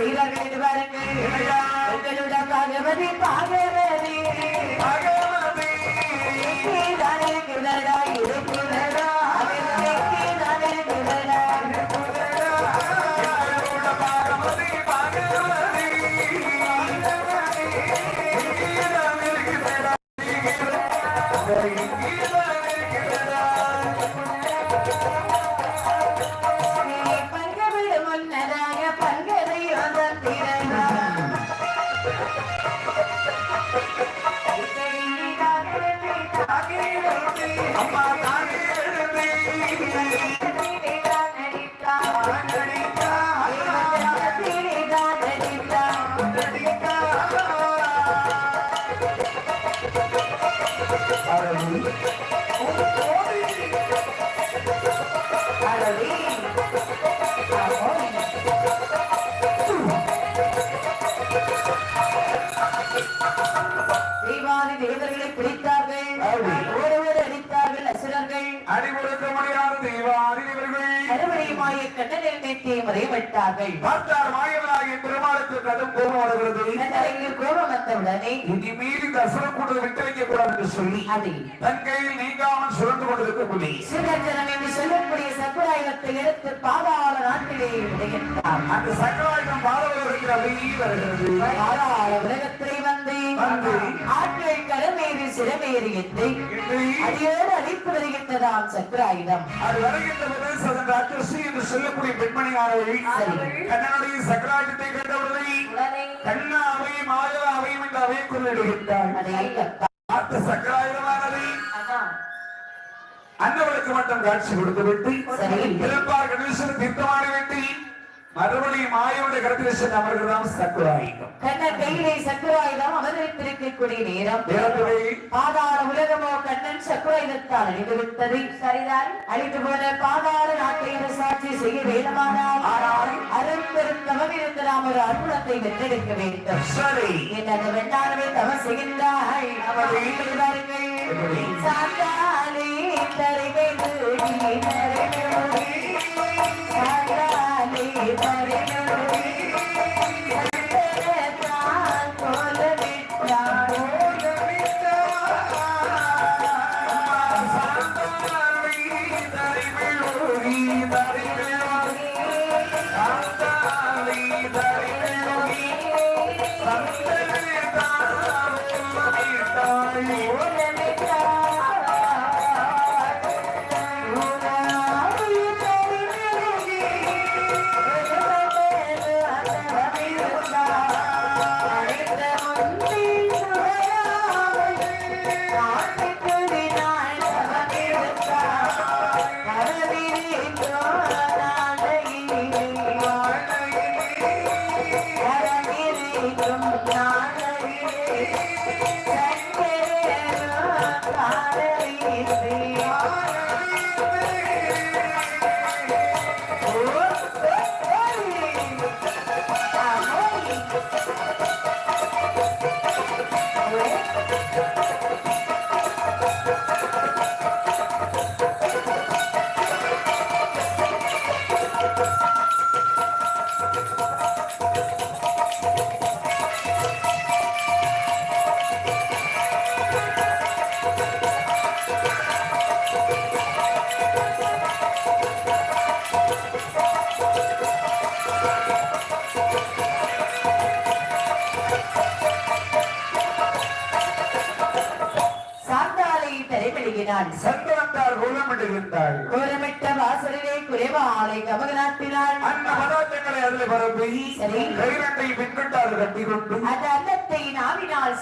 செய்கிறார்கள் என்று பாருங்கள். பகவதி பகவதி தானே இருக்கிறதா இருக்கிறதா தானே இருக்கிறதா பங்கவிடு முன்னதாக பங்கதை அம்மா தானே தெய்வாதி தேவர்களை பிடித்தார்கள், ஒருவர் அடித்தார்கள் அசுரர்கள். அடிபொடுக்க முடியாத தெய்வாதி இவர்கள் கருவறையுமாய கண்ணனில் நேற்றிய முறைப்பட்டார்கள். பார்த்தார் மாயவனாகிய பெருமாளுக்கு கடும் கோபம் வருகிறது. கோபம் வந்தவுடனே இனிமேல் இந்த அசுரக்கூட்டத்தை விட்டு வைக்க கூடாது என்று சொல்லி அதை தன் கையில் நீங்காமல் சுழந்து கொண்டிருக்கக்கூடிய சுதர்சனம் என்று சொல்லக்கூடிய சக்கராயுதத்தை எடுத்து பாதாள நாட்டிலே விடுகின்றார். அந்த சக்கராயுதம் பாதவர்களுக்கு அப்படியே வருகிறது. பாதாள உலகத்திலே வந்து ஆட்கள் கடமேறி சிறமேறி என்று அடியோடு அழிப்பு வருகின்றதாம் சக்கராயுதம். அது வருகின்ற பிரதேசம் ராட்சசி என்று சொல்லக்கூடிய பெண்மணியானவர்கள் கண்ணனுடைய சக்கராயுதத்தை கண்டவுடனே கண்ணாவை மாயாவை என்று அவை கொள்ளிடுகின்றார். அந்த சக்கராயுதமானது அன்னவளுக்கு மட்டும் காட்சி கொடுத்துவிட்டு இருப்பார் கணேசன் தீர்த்தமான வேண்டி மறுபடியும் மாயோட கருத்தில் சென்று அமர்கிறதாம் சக்கராயுதம். கண்ணன் கையிலே சக்கராயுதம் அவதரித்திருக்கக்கூடிய நேரம் பாதாள உலகமோ கண்ணன் சக்கராயுதத்தால் அழிந்துவிட்டது. சரிதான், அழிந்து போன பாதாள நாட்டை சாட்சி செய்ய வேண்டுமானால் அரும்பெருந்தவம் இருந்த நாம் ஒரு அற்புதத்தை வென்றெடுக்க வேண்டும். சரி, என்னது வெண்டானவே தவம் செய்கின்றாய். சாந்தாலே தரைவே கோலமிட்ட வாசலிலே குறைவாலை கமகனாட்டினாள். அந்த பதார்த்தங்களை அதில் பரப்பி கைரட்டை பின்கட்டால் கட்டி கொண்டு அந்த அன்னத்தை நாவினால்